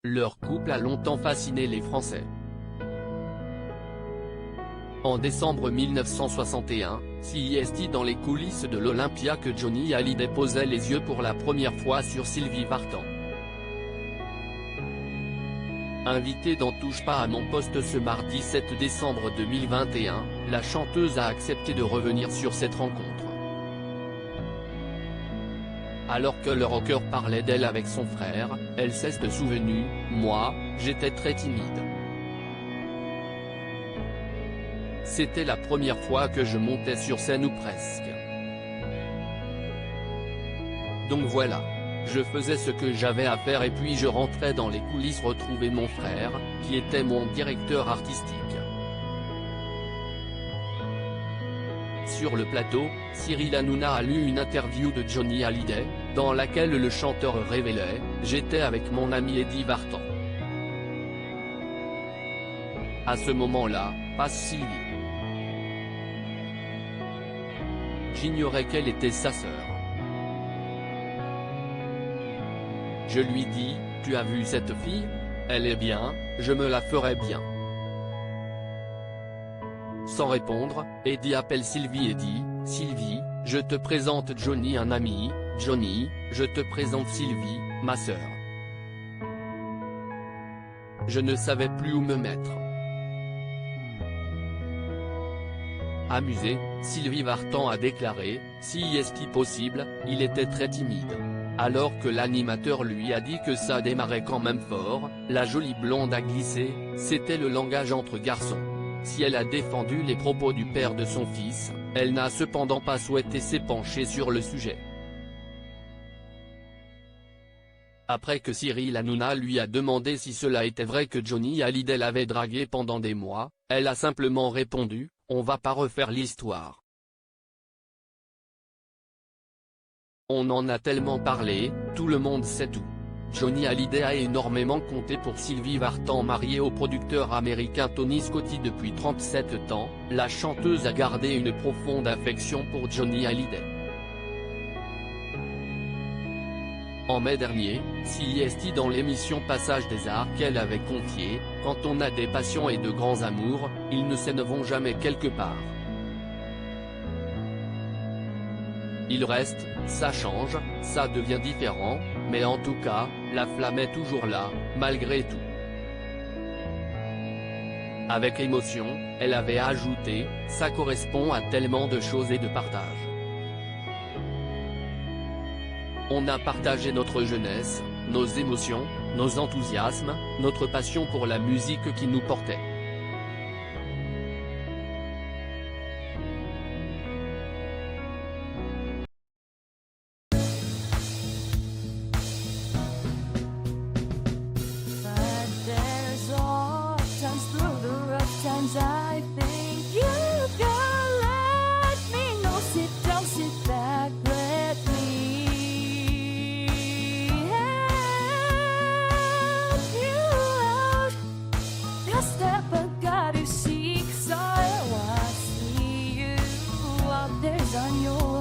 Leur couple a longtemps fasciné les Français. En décembre 1961, c'est dans les coulisses de l'Olympia que Johnny Hallyday posait les yeux pour la première fois sur Sylvie Vartan. Invitée dans Touche pas à mon poste ce mardi 7 décembre 2021, la chanteuse a accepté de revenir sur cette rencontre. Alors que le rocker parlait d'elle avec son frère, elle s'est souvenue « Moi, j'étais très timide. C'était la première fois que je montais sur scène ou presque. Donc voilà. Je faisais ce que j'avais à faire et puis je rentrais dans les coulisses retrouver mon frère, qui était mon directeur artistique. » Sur le plateau, Cyril Hanouna a lu une interview de Johnny Hallyday, dans laquelle le chanteur révélait « J'étais avec mon ami Eddie Vartan. À ce moment-là, passe Sylvie. J'ignorais qu'elle était sa sœur. Je lui dis, tu as vu cette fille? Elle est bien, je me la ferai bien. Sans répondre, Eddie appelle Sylvie et dit, Sylvie, je te présente Johnny un ami, Johnny, je te présente Sylvie, ma sœur. Je ne savais plus où me mettre. Amusée, Sylvie Vartan a déclaré, si est-ce possible, il était très timide. Alors que l'animateur lui a dit que ça démarrait quand même fort, la jolie blonde a glissé, c'était le langage entre garçons. Si elle a défendu les propos du père de son fils, elle n'a cependant pas souhaité s'épancher sur le sujet. Après que Cyril Hanouna lui a demandé si cela était vrai que Johnny Hallyday l'avait dragué pendant des mois, elle a simplement répondu, on va pas refaire l'histoire. On en a tellement parlé, tout le monde sait tout. Johnny Hallyday a énormément compté pour Sylvie Vartan. Mariée au producteur américain Tony Scotti depuis 37 ans, la chanteuse a gardé une profonde affection pour Johnny Hallyday. En mai dernier, c'est dans l'émission Passage des Arts qu'elle avait confié, quand on a des passions et de grands amours, ils ne vont jamais quelque part. Il reste, ça change, ça devient différent, mais en tout cas, la flamme est toujours là, malgré tout. Avec émotion, elle avait ajouté, ça correspond à tellement de choses et de partage. On a partagé notre jeunesse, nos émotions, nos enthousiasmes, notre passion pour la musique qui nous portait. I think you can let me know. Sit down, sit back, let me help you out. The step I gotta seek, so I see you out there's on your